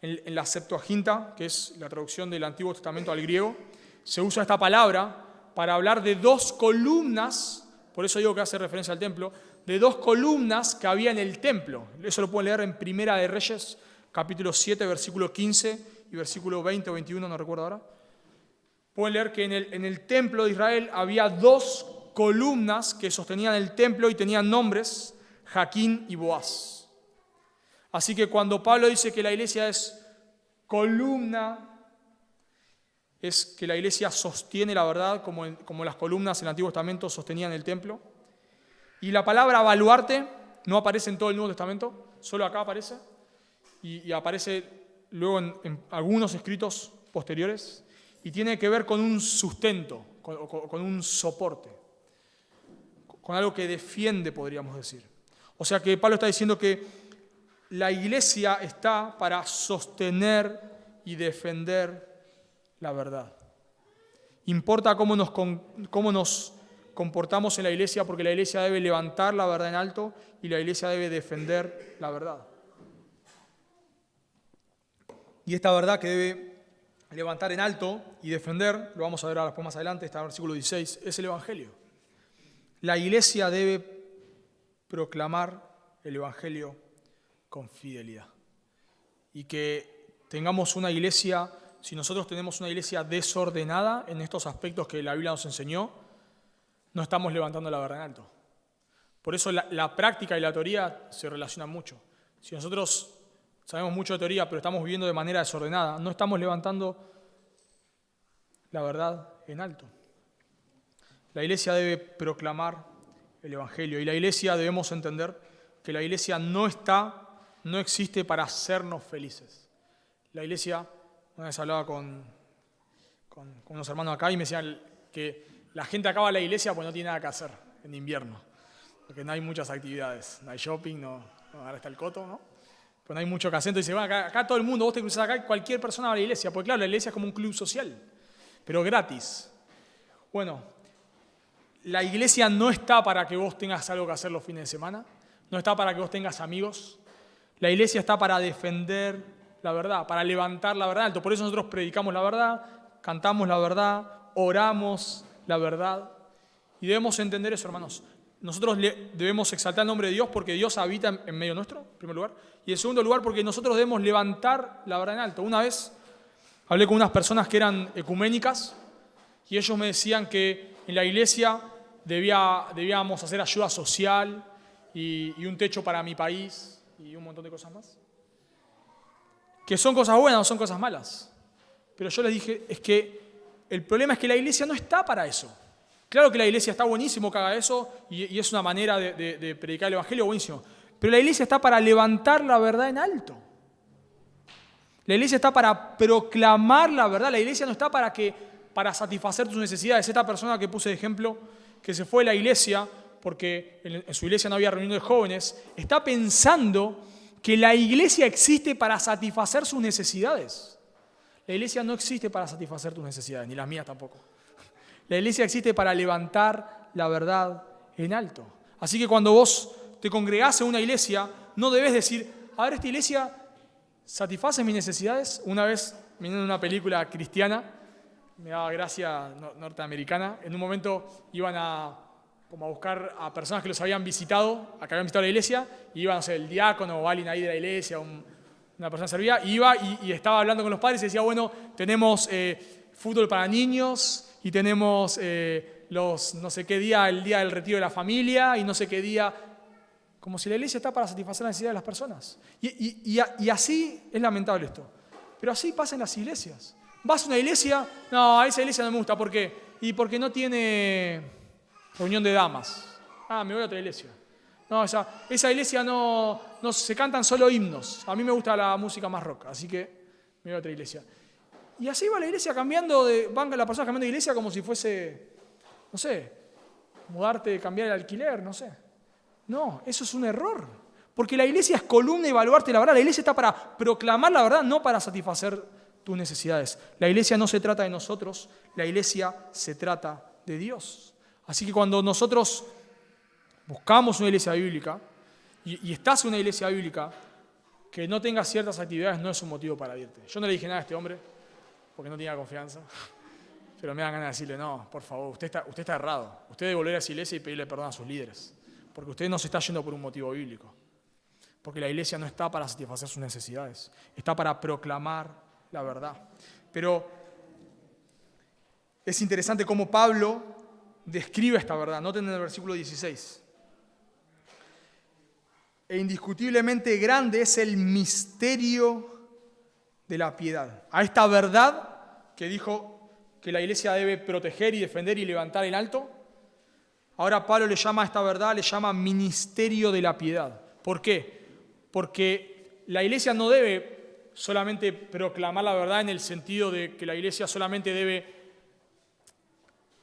Speaker 1: En la Septuaginta, que es la traducción del Antiguo Testamento al griego, se usa esta palabra para hablar de dos columnas, por eso digo que hace referencia al templo, de dos columnas que había en el templo. Eso lo pueden leer en Primera de Reyes, capítulo 7, versículo 15 y versículo 20 o 21, no recuerdo ahora. Pueden leer que en el templo de Israel había dos columnas que sostenían el templo y tenían nombres, Jaquín y Boaz. Así que cuando Pablo dice que la iglesia es columna, es que la iglesia sostiene la verdad como las columnas en el Antiguo Testamento sostenían el templo. Y la palabra baluarte no aparece en todo el Nuevo Testamento, solo acá aparece. Y aparece luego en algunos escritos posteriores. Y tiene que ver con un sustento, con un soporte, con algo que defiende, podríamos decir. O sea que Pablo está diciendo que la iglesia está para sostener y defender la verdad. Importa cómo nos comportamos en la iglesia, porque la iglesia debe levantar la verdad en alto y la iglesia debe defender la verdad. Y esta verdad que debe levantar en alto y defender, lo vamos a ver después más adelante, está en el versículo 16, es el Evangelio. La iglesia debe proclamar el Evangelio con fidelidad. Y que tengamos una iglesia, si nosotros tenemos una iglesia desordenada en estos aspectos que la Biblia nos enseñó, no estamos levantando la verdad en alto. Por eso la práctica y la teoría se relacionan mucho. Si nosotros sabemos mucho de teoría, pero estamos viviendo de manera desordenada, no estamos levantando la verdad en alto. La iglesia debe proclamar el Evangelio y la iglesia debemos entender que la iglesia no existe para hacernos felices. La iglesia, una vez hablaba con unos hermanos acá y me decían que la gente acaba la iglesia porque no tiene nada que hacer en invierno, porque no hay muchas actividades, no hay shopping, ahora está el coto, ¿no? Pero no hay mucho que hacer. Entonces, bueno, acá todo el mundo, vos te cruzás acá, cualquier persona va a la iglesia, porque claro, la iglesia es como un club social, pero gratis. Bueno, la iglesia no está para que vos tengas algo que hacer los fines de semana, no está para que vos tengas amigos. La iglesia está para defender la verdad, para levantar la verdad alto. Por eso nosotros predicamos la verdad, cantamos la verdad, oramos la verdad. Y debemos entender eso, hermanos. Nosotros debemos exaltar el nombre de Dios porque Dios habita en medio nuestro, en primer lugar. Y en segundo lugar, porque nosotros debemos levantar la verdad en alto. Una vez hablé con unas personas que eran ecuménicas y ellos me decían que en la iglesia debíamos hacer ayuda social y un techo para mi país y un montón de cosas más. Que son cosas buenas o son cosas malas. Pero yo les dije, es que el problema es que la iglesia no está para eso. Claro que la iglesia está buenísimo que haga eso y es una manera de predicar el Evangelio buenísimo. Pero la iglesia está para levantar la verdad en alto. La iglesia está para proclamar la verdad. La iglesia no está para satisfacer tus necesidades. Esta persona que puse de ejemplo, que se fue de la iglesia porque en su iglesia no había reunión de jóvenes, está pensando que la iglesia existe para satisfacer sus necesidades. La iglesia no existe para satisfacer tus necesidades, ni las mías tampoco. La iglesia existe para levantar la verdad en alto. Así que cuando vos te congregás en una iglesia, no debes decir, a ver, esta iglesia satisface mis necesidades. Una vez, viendo una película cristiana, me daba gracia norteamericana, en un momento iban a buscar a personas que los habían visitado, a que habían visitado la iglesia, y iban, no sé, el diácono o alguien ahí de la iglesia, una persona servía, y iba y estaba hablando con los padres y decía, bueno, tenemos fútbol para niños, y tenemos no sé qué día, el día del retiro de la familia, y no sé qué día, como si la iglesia está para satisfacer las necesidades de las personas. Y así es lamentable esto. Pero así pasa en las iglesias. Vas a una iglesia, no, a esa iglesia no me gusta, ¿por qué? Y porque no tiene reunión de damas. Me voy a otra iglesia. No, esa iglesia no se cantan solo himnos. A mí me gusta la música más rock, así que me voy a otra iglesia. Y así va la iglesia cambiando, van la persona cambiando de iglesia como si fuese, no sé, mudarte, cambiar el alquiler, no sé. No, eso es un error. Porque la iglesia es columna y baluarte de la verdad. La iglesia está para proclamar la verdad, no para satisfacer tus necesidades. La iglesia no se trata de nosotros, la iglesia se trata de Dios. Así que cuando nosotros buscamos una iglesia bíblica y estás en una iglesia bíblica, que no tenga ciertas actividades no es un motivo para irte. Yo no le dije nada a este hombre porque no tenía confianza, pero me dan ganas de decirle, no, por favor, usted está errado. Usted debe volver a esa iglesia y pedirle perdón a sus líderes, porque usted no se está yendo por un motivo bíblico. Porque la iglesia no está para satisfacer sus necesidades, está para proclamar la verdad. Pero es interesante cómo Pablo describe esta verdad. Noten en el versículo 16. E indiscutiblemente grande es el misterio de la piedad. A esta verdad que dijo que la iglesia debe proteger y defender y levantar en alto, ahora Pablo le llama a esta verdad, le llama ministerio de la piedad. ¿Por qué? Porque la iglesia no debe solamente proclamar la verdad en el sentido de que la iglesia solamente debe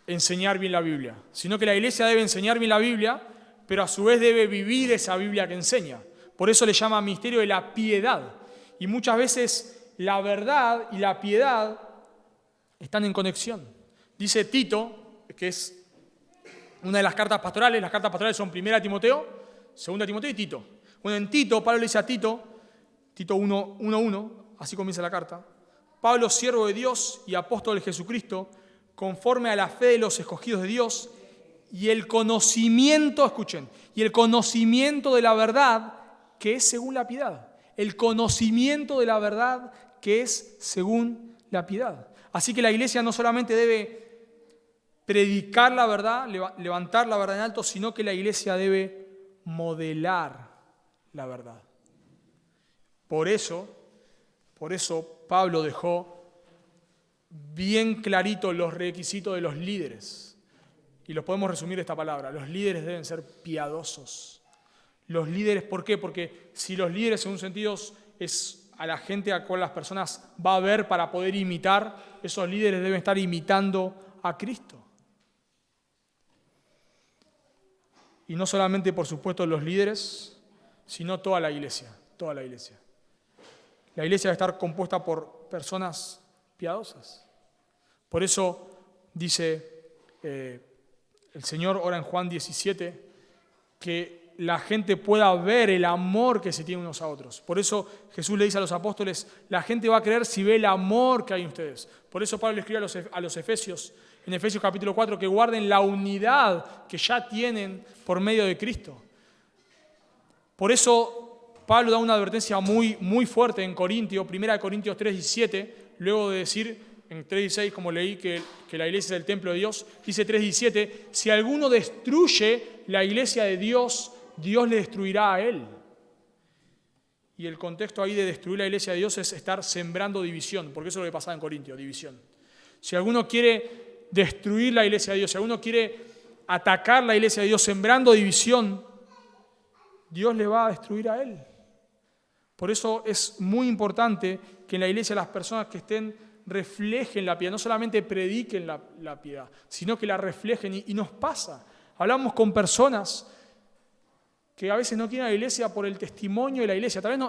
Speaker 1: enseñar bien la Biblia, sino que la iglesia debe enseñar bien la Biblia, pero a su vez debe vivir esa Biblia que enseña. Por eso le llama ministerio de la piedad. Y muchas veces la verdad y la piedad están en conexión. Dice Tito, que es una de las cartas pastorales son 1 Timoteo, 2 Timoteo y Tito. Bueno, en Tito, Pablo le dice a Tito 1:1, así comienza la carta, Pablo, siervo de Dios y apóstol de Jesucristo, conforme a la fe de los escogidos de Dios y el conocimiento, escuchen, y el conocimiento de la verdad que es según la piedad. El conocimiento de la verdad que es según la piedad. Así que la iglesia no solamente debe predicar la verdad, levantar la verdad en alto, sino que la iglesia debe modelar la verdad. Por eso Pablo dejó bien clarito los requisitos de los líderes. Y los podemos resumir esta palabra. Los líderes deben ser piadosos. Los líderes, ¿por qué? Porque si los líderes en un sentido es a la gente a la cual las personas va a ver para poder imitar, esos líderes deben estar imitando a Cristo. Y no solamente, por supuesto, los líderes, sino toda la iglesia. Toda la iglesia. La iglesia debe estar compuesta por personas piadosas. Por eso dice el Señor, ora en Juan 17, que la gente pueda ver el amor que se tiene unos a otros. Por eso Jesús le dice a los apóstoles, la gente va a creer si ve el amor que hay en ustedes. Por eso Pablo le escribe a los Efesios, en Efesios capítulo 4, que guarden la unidad que ya tienen por medio de Cristo. Por eso Pablo da una advertencia muy, muy fuerte en Corintios, 1 Corintios 3:17, luego de decir en 3:16, como leí, que la iglesia es el templo de Dios, dice 3:17, si alguno destruye la iglesia de Dios, Dios le destruirá a él. Y el contexto ahí de destruir la iglesia de Dios es estar sembrando división, porque eso es lo que pasaba en Corintios, división. Si alguno quiere destruir la iglesia de Dios, si alguno quiere atacar la iglesia de Dios sembrando división, Dios le va a destruir a él. Por eso es muy importante que en la iglesia las personas que estén reflejen la piedad, no solamente prediquen la piedad, sino que la reflejen. Y nos pasa. Hablamos con personas que a veces no quieren a la iglesia por el testimonio de la iglesia. También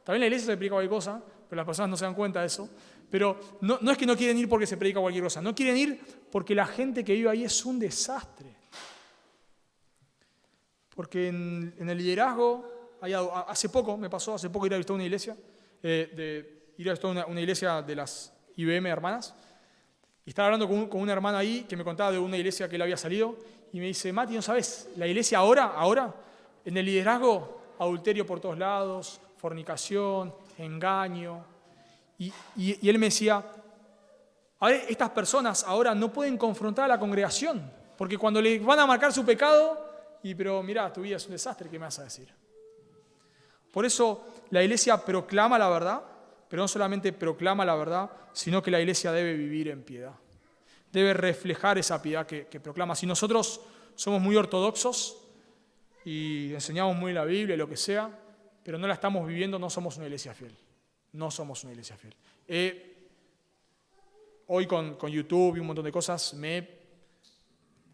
Speaker 1: la iglesia se predica cualquier cosa, pero las personas no se dan cuenta de eso. Pero no es que no quieren ir porque se predica cualquier cosa, no quieren ir porque la gente que vive ahí es un desastre. Porque en el liderazgo, hace poco ir a visitar una iglesia, ir a visitar una iglesia de las IBM hermanas, y estaba hablando con una hermana ahí que me contaba de una iglesia que él había salido, y me dice, Mati, ¿no sabes? La iglesia ahora, en el liderazgo, adulterio por todos lados, fornicación, engaño. Y él me decía, a ver, estas personas ahora no pueden confrontar a la congregación, porque cuando le van a marcar su pecado, pero mirá, tu vida es un desastre, ¿qué me vas a decir? Por eso la iglesia proclama la verdad, pero no solamente proclama la verdad, sino que la iglesia debe vivir en piedad. Debe reflejar esa piedad que proclama. Si nosotros somos muy ortodoxos y enseñamos muy la Biblia, lo que sea, pero no la estamos viviendo, no somos una iglesia fiel. No somos una iglesia fiel. Hoy con YouTube y un montón de cosas me he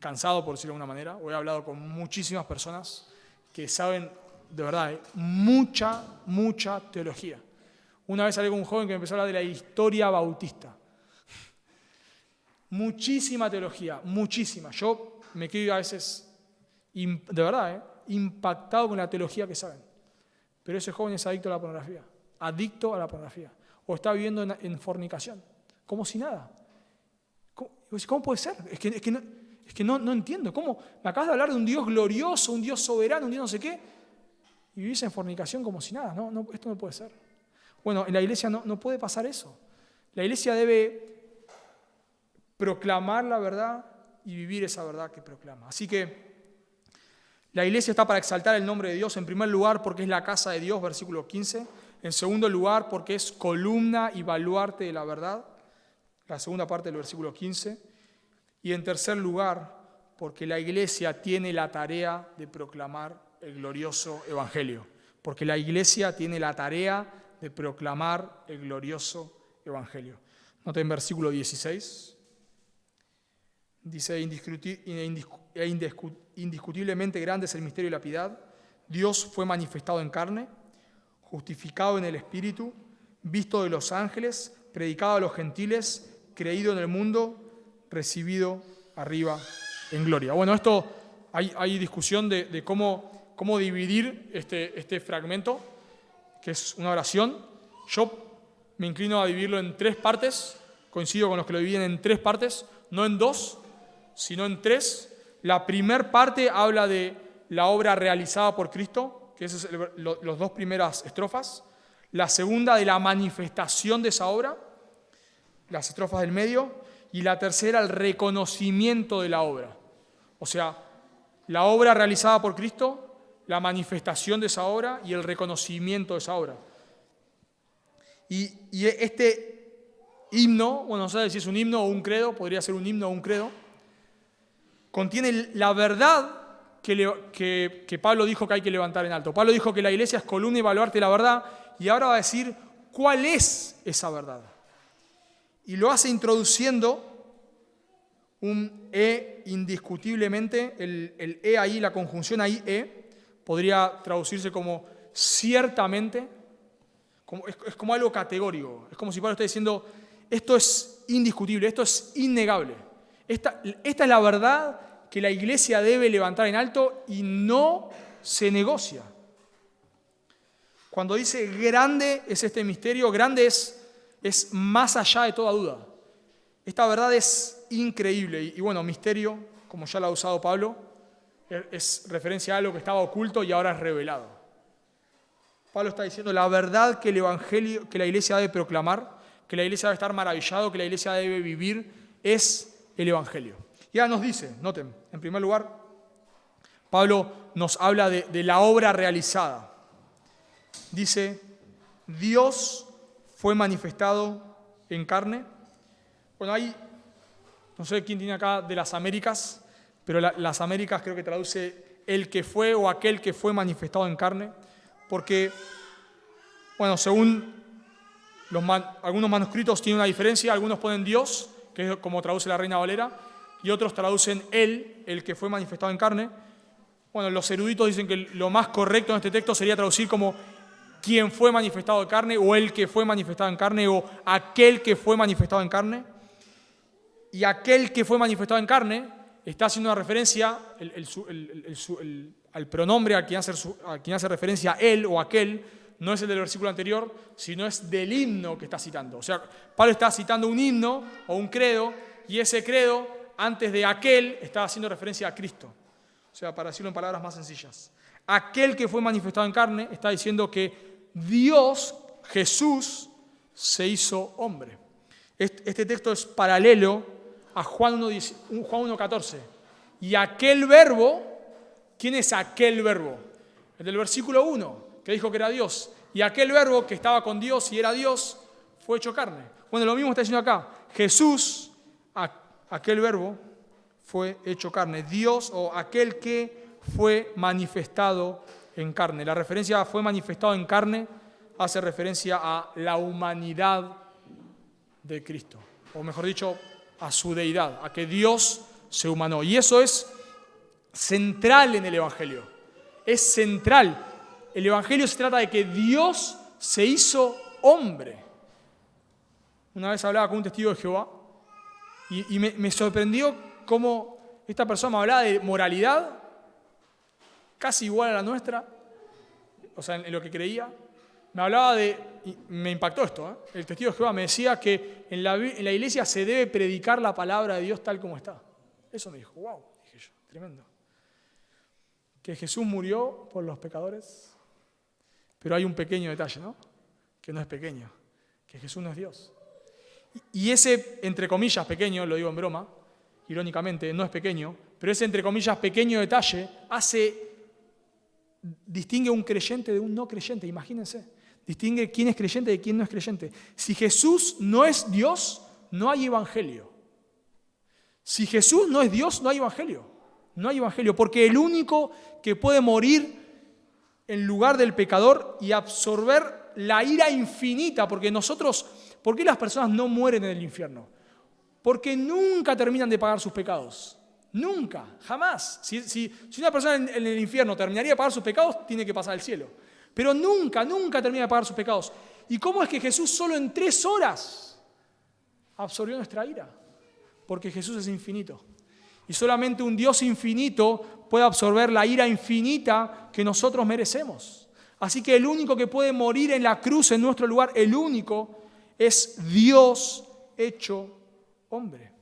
Speaker 1: cansado, por decirlo de alguna manera, o he hablado con muchísimas personas que saben, de verdad, mucha teología. Una vez hablé con un joven que me empezó a hablar de la historia bautista. Muchísima teología, muchísima. Yo me quedo a veces, de verdad, impactado con la teología que saben. Pero ese joven es adicto a la pornografía. O está viviendo en fornicación, como si nada. ¿Cómo puede ser? Es que no entiendo. ¿Cómo? Me acabas de hablar de un Dios glorioso, un Dios soberano, un Dios no sé qué, y vivís en fornicación como si nada. No, esto no puede ser. Bueno, en la iglesia no puede pasar eso. La iglesia debe proclamar la verdad y vivir esa verdad que proclama. Así que la iglesia está para exaltar el nombre de Dios, en primer lugar porque es la casa de Dios, versículo 15. En segundo lugar porque es columna y baluarte de la verdad, la segunda parte del versículo 15. Y en tercer lugar porque la iglesia tiene la tarea de proclamar el glorioso evangelio. Porque la iglesia tiene la tarea de proclamar el glorioso evangelio. Noten versículo 16. Dice, indiscutiblemente grande es el misterio de la piedad. Dios fue manifestado en carne, justificado en el Espíritu, visto de los ángeles, predicado a los gentiles, creído en el mundo, recibido arriba en gloria. Bueno, esto hay discusión de cómo dividir este fragmento, que es una oración. Yo me inclino a dividirlo en 3 partes, coincido con los que lo dividen en 3 partes, no en 2, sino en 3. La primera parte habla de la obra realizada por Cristo, que esas son las 2 primeras estrofas. La segunda de la manifestación de esa obra, las estrofas del medio. Y la tercera, el reconocimiento de la obra. O sea, la obra realizada por Cristo, la manifestación de esa obra y el reconocimiento de esa obra. Y este himno, bueno, no sé si es un himno o un credo, podría ser un himno o un credo, contiene la verdad que Pablo dijo que hay que levantar en alto. Pablo dijo que la iglesia es columna y baluarte de la verdad, y ahora va a decir cuál es esa verdad. Y lo hace introduciendo un indiscutiblemente, el ahí, la conjunción ahí, podría traducirse como ciertamente, es como algo categórico. Es como si Pablo está diciendo, esto es indiscutible, esto es innegable. Esta es la verdad que la iglesia debe levantar en alto y no se negocia. Cuando dice grande es este misterio, grande es más allá de toda duda. Esta verdad es increíble y bueno, misterio, como ya lo ha usado Pablo, es referencia a algo que estaba oculto y ahora es revelado. Pablo está diciendo la verdad que el evangelio, que la iglesia debe proclamar, que la iglesia debe estar maravillado, que la iglesia debe vivir, es el evangelio. Y ahora nos dice, noten, en primer lugar, Pablo nos habla de la obra realizada. Dice, Dios fue manifestado en carne. Bueno, hay, no sé quién tiene acá de las Américas, pero las Américas creo que traduce el que fue o aquel que fue manifestado en carne, porque, bueno, según algunos manuscritos tiene una diferencia, algunos ponen Dios, que es como traduce la Reina Valera, y otros traducen Él, el que fue manifestado en carne. Bueno, los eruditos dicen que lo más correcto en este texto sería traducir como quien fue manifestado en carne, o el que fue manifestado en carne, o aquel que fue manifestado en carne. Y aquel que fue manifestado en carne está haciendo una referencia al pronombre a quien hace referencia él o aquel, no es el del versículo anterior, sino es del himno que está citando. O sea, Pablo está citando un himno o un credo, y ese credo, antes de aquel, está haciendo referencia a Cristo. O sea, para decirlo en palabras más sencillas. Aquel que fue manifestado en carne está diciendo que Dios, Jesús, se hizo hombre. Este texto es paralelo a Juan 1:14. Y aquel verbo, ¿quién es aquel verbo? El del versículo 1, que dijo que era Dios. Y aquel verbo que estaba con Dios y era Dios, fue hecho carne. Bueno, lo mismo está diciendo acá. Jesús, aquel verbo, fue hecho carne. Dios o aquel que fue manifestado en carne. La referencia fue manifestado en carne hace referencia a la humanidad de Cristo. O mejor dicho, a su deidad. A que Dios se humanó. Y eso es central en el Evangelio. Es central. El Evangelio se trata de que Dios se hizo hombre. Una vez hablaba con un testigo de Jehová y me sorprendió cómo esta persona me hablaba de moralidad casi igual a la nuestra, o sea, en lo que creía. Me hablaba y me impactó esto, el testigo de Jehová me decía que en la iglesia se debe predicar la palabra de Dios tal como está. Eso me dijo, wow, dije yo, tremendo. Que Jesús murió por los pecadores, pero hay un pequeño detalle, ¿no? Que no es pequeño, que Jesús no es Dios. Y ese, entre comillas, pequeño, lo digo en broma, irónicamente, no es pequeño, pero ese, entre comillas, pequeño detalle distingue un creyente de un no creyente, imagínense. Distingue quién es creyente de quién no es creyente. Si Jesús no es Dios, no hay evangelio. Si Jesús no es Dios, no hay evangelio. No hay evangelio, porque el único que puede morir en lugar del pecador y absorber la ira infinita, porque ¿por qué las personas no mueren en el infierno? Porque nunca terminan de pagar sus pecados. Nunca, jamás. Si una persona en el infierno terminaría de pagar sus pecados, tiene que pasar al cielo. Pero nunca termina de pagar sus pecados. ¿Y cómo es que Jesús solo en 3 horas absorbió nuestra ira? Porque Jesús es infinito. Y solamente un Dios infinito puede absorber la ira infinita que nosotros merecemos. Así que el único que puede morir en la cruz en nuestro lugar, el único, es Dios hecho hombre.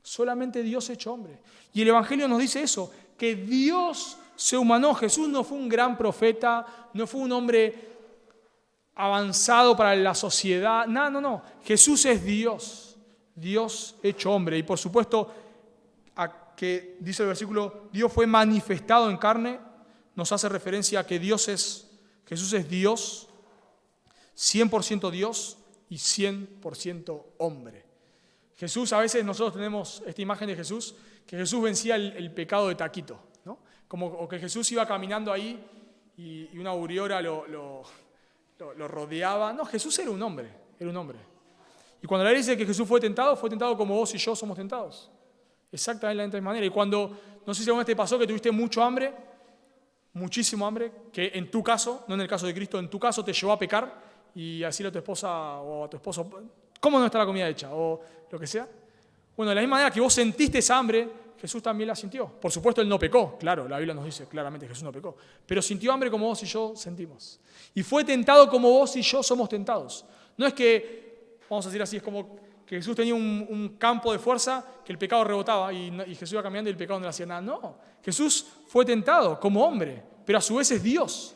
Speaker 1: Solamente Dios hecho hombre. Y el Evangelio nos dice eso, que Dios se humanó. Jesús no fue un gran profeta, no fue un hombre avanzado para la sociedad. No. Jesús es Dios, Dios hecho hombre. Y por supuesto, que dice el versículo, Dios fue manifestado en carne, nos hace referencia a que Jesús es Dios, 100% Dios y 100% hombre. Jesús, a veces nosotros tenemos esta imagen de Jesús, que Jesús vencía el pecado de taquito, ¿no? O que Jesús iba caminando ahí y una aureola lo rodeaba. No, Jesús era un hombre. Y cuando la Biblia dice que Jesús fue tentado como vos y yo somos tentados. Exactamente de la misma manera. Y cuando, no sé si alguna vez te pasó que tuviste mucho hambre, muchísimo hambre, que en tu caso, no en el caso de Cristo, en tu caso te llevó a pecar y a decirle a tu esposa o a tu esposo, ¿cómo no está la comida hecha? O lo que sea. Bueno, de la misma manera que vos sentiste esa hambre, Jesús también la sintió. Por supuesto, Él no pecó. Claro, la Biblia nos dice claramente que Jesús no pecó. Pero sintió hambre como vos y yo sentimos. Y fue tentado como vos y yo somos tentados. No es que, vamos a decir así, es como que Jesús tenía un campo de fuerza que el pecado rebotaba y Jesús iba caminando y el pecado no le hacía nada. No, Jesús fue tentado como hombre, pero a su vez es Dios.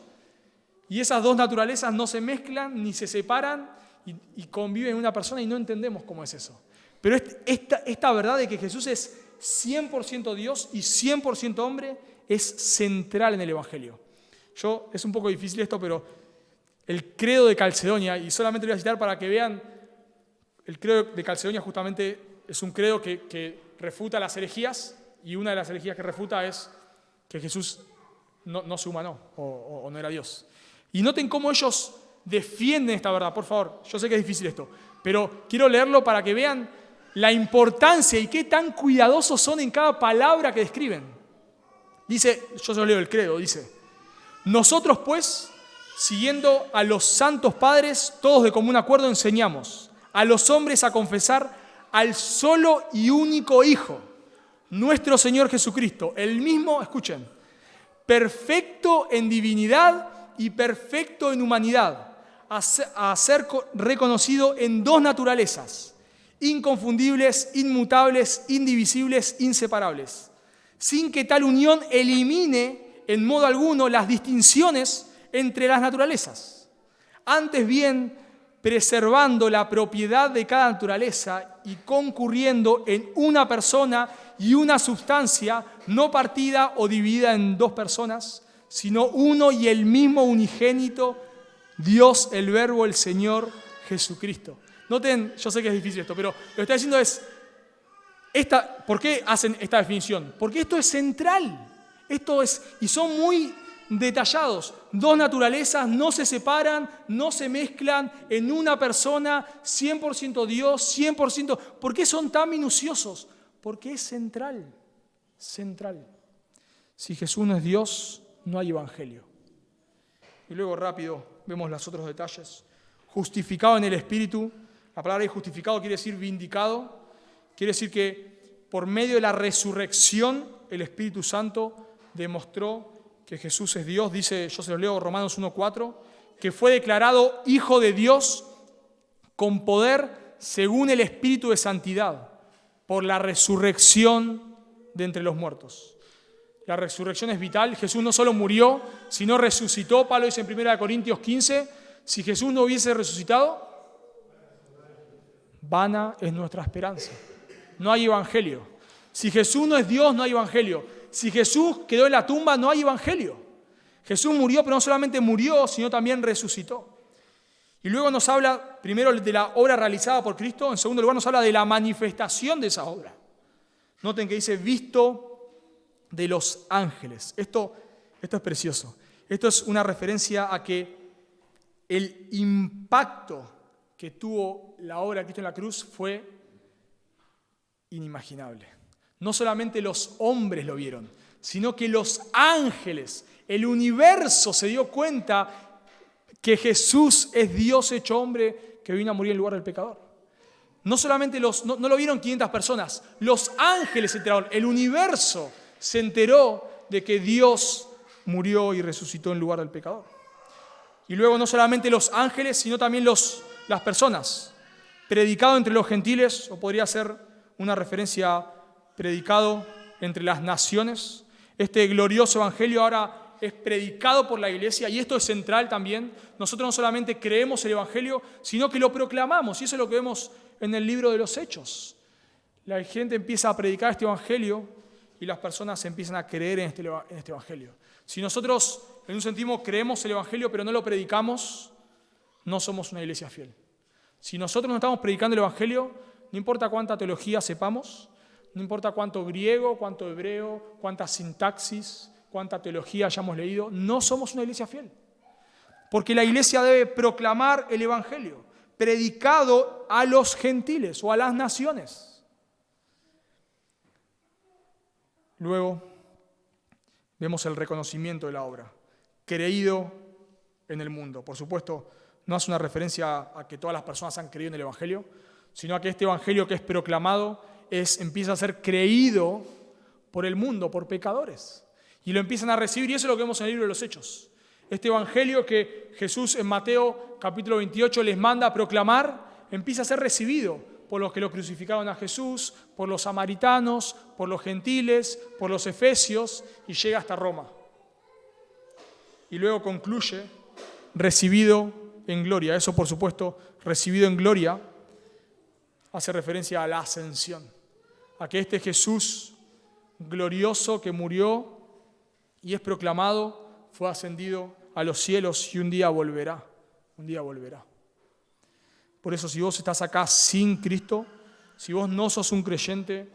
Speaker 1: Y esas dos naturalezas no se mezclan ni se separan y conviven en una persona y no entendemos cómo es eso. Pero esta verdad de que Jesús es 100% Dios y 100% hombre es central en el Evangelio. Es un poco difícil esto, pero el credo de Calcedonia, y solamente lo voy a citar para que vean, el credo de Calcedonia justamente es un credo que refuta las herejías, y una de las herejías que refuta es que Jesús no se humanó o no era Dios. Y noten cómo ellos defienden esta verdad, por favor. Yo sé que es difícil esto, pero quiero leerlo para que vean la importancia y qué tan cuidadosos son en cada palabra que describen. Dice, yo se lo leo el credo, dice: nosotros pues, siguiendo a los santos padres, todos de común acuerdo enseñamos a los hombres a confesar al solo y único Hijo, nuestro Señor Jesucristo, el mismo, escuchen, perfecto en divinidad y perfecto en humanidad, a ser reconocido en dos naturalezas, inconfundibles, inmutables, indivisibles, inseparables, sin que tal unión elimine en modo alguno las distinciones entre las naturalezas. Antes bien, preservando la propiedad de cada naturaleza y concurriendo en una persona y una sustancia no partida o dividida en dos personas, sino uno y el mismo unigénito, Dios, el Verbo, el Señor Jesucristo. Noten, yo sé que es difícil esto, pero lo que está diciendo es, ¿por qué hacen esta definición? Porque esto es central, y son muy detallados. Dos naturalezas no se separan, no se mezclan en una persona, 100% Dios, 100%. ¿Por qué son tan minuciosos? Porque es central. Central. Si Jesús no es Dios, no hay evangelio. Y luego rápido vemos los otros detalles. Justificado en el Espíritu. La palabra ahí justificado quiere decir vindicado. Quiere decir que por medio de la resurrección el Espíritu Santo demostró que Jesús es Dios. Dice, yo se lo leo, Romanos 1:4, que fue declarado Hijo de Dios con poder según el Espíritu de Santidad, por la resurrección de entre los muertos. La resurrección es vital. Jesús no solo murió, sino resucitó. Pablo dice en 1 Corintios 15, si Jesús no hubiese resucitado, vana es nuestra esperanza. No hay evangelio. Si Jesús no es Dios, no hay evangelio. Si Jesús quedó en la tumba, no hay evangelio. Jesús murió, pero no solamente murió, sino también resucitó. Y luego nos habla primero de la obra realizada por Cristo, en segundo lugar nos habla de la manifestación de esa obra. Noten que dice visto de los ángeles. Esto es precioso. Esto es una referencia a que el impacto que tuvo la obra de Cristo en la cruz fue inimaginable. No solamente los hombres lo vieron, sino que los ángeles, el universo se dio cuenta que Jesús es Dios hecho hombre que vino a morir en lugar del pecador. No solamente no lo vieron 500 personas, los ángeles se enteraron, el universo se enteró de que Dios murió y resucitó en lugar del pecador. Y luego no solamente los ángeles, sino también las personas. Predicado entre los gentiles, o podría ser una referencia predicado entre las naciones. Este glorioso evangelio ahora es predicado por la iglesia y esto es central también. Nosotros no solamente creemos el evangelio, sino que lo proclamamos y eso es lo que vemos en el libro de los Hechos. La gente empieza a predicar este evangelio y las personas empiezan a creer en este evangelio. Si nosotros en un sentido creemos el evangelio pero no lo predicamos, no somos una iglesia fiel. Si nosotros no estamos predicando el evangelio, no importa cuánta teología sepamos, no importa cuánto griego, cuánto hebreo, cuánta sintaxis, cuánta teología hayamos leído, no somos una iglesia fiel. Porque la iglesia debe proclamar el evangelio, predicado a los gentiles o a las naciones. Luego vemos el reconocimiento de la obra, creído en el mundo. Por supuesto, no hace una referencia a que todas las personas han creído en el evangelio, sino a que este evangelio que es proclamado empieza a ser creído por el mundo, por pecadores. Y lo empiezan a recibir, y eso es lo que vemos en el libro de los Hechos. Este evangelio que Jesús en Mateo capítulo 28 les manda a proclamar, empieza a ser recibido por los que lo crucificaron a Jesús, por los samaritanos, por los gentiles, por los efesios, y llega hasta Roma. Y luego concluye, recibido en gloria. Eso, por supuesto, recibido en gloria, hace referencia a la ascensión, a que este Jesús glorioso que murió y es proclamado, fue ascendido a los cielos y un día volverá. Por eso, si vos estás acá sin Cristo, si vos no sos un creyente,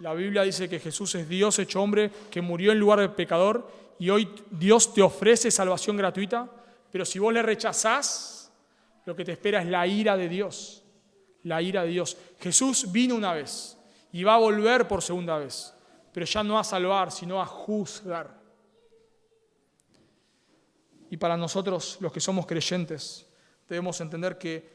Speaker 1: la Biblia dice que Jesús es Dios hecho hombre, que murió en lugar del pecador, y hoy Dios te ofrece salvación gratuita, pero si vos le rechazás, lo que te espera es la ira de Dios. La ira de Dios. Jesús vino una vez y va a volver por segunda vez, pero ya no a salvar, sino a juzgar. Y para nosotros, los que somos creyentes, debemos entender que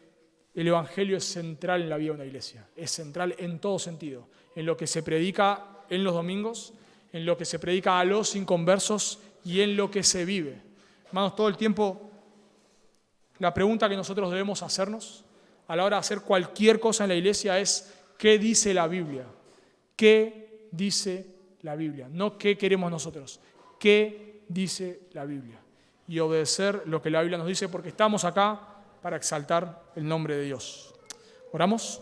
Speaker 1: el evangelio es central en la vida de una iglesia. Es central en todo sentido. En lo que se predica en los domingos, en lo que se predica a los inconversos y en lo que se vive. Hermanos, todo el tiempo la pregunta que nosotros debemos hacernos a la hora de hacer cualquier cosa en la iglesia es ¿qué dice la Biblia? ¿Qué dice la Biblia? No qué queremos nosotros. ¿Qué dice la Biblia? Y obedecer lo que la Biblia nos dice porque estamos acá para exaltar el nombre de Dios. ¿Oramos?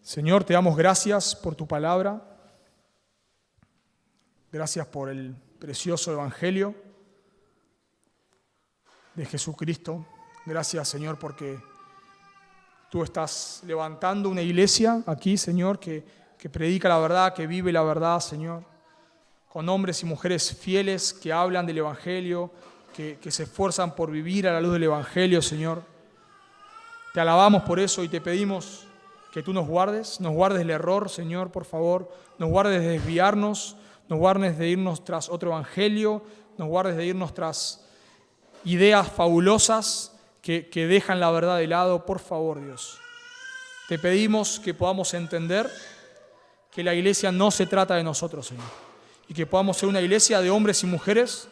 Speaker 1: Señor, te damos gracias por tu palabra. Gracias por el precioso evangelio de Jesucristo. Gracias, Señor, porque tú estás levantando una iglesia aquí, Señor, que predica la verdad, que vive la verdad, Señor, con hombres y mujeres fieles que hablan del evangelio, que se esfuerzan por vivir a la luz del evangelio, Señor. Te alabamos por eso y te pedimos que tú nos guardes del error, Señor, por favor, nos guardes de desviarnos, nos guardes de irnos tras otro evangelio, nos guardes de irnos tras ideas fabulosas que dejan la verdad de lado, por favor, Dios. Te pedimos que podamos entender que la iglesia no se trata de nosotros, Señor, y que podamos ser una iglesia de hombres y mujeres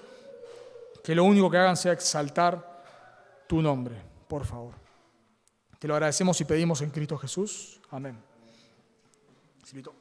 Speaker 1: que lo único que hagan sea exaltar tu nombre, por favor. Te lo agradecemos y pedimos en Cristo Jesús. Amén. Silvito.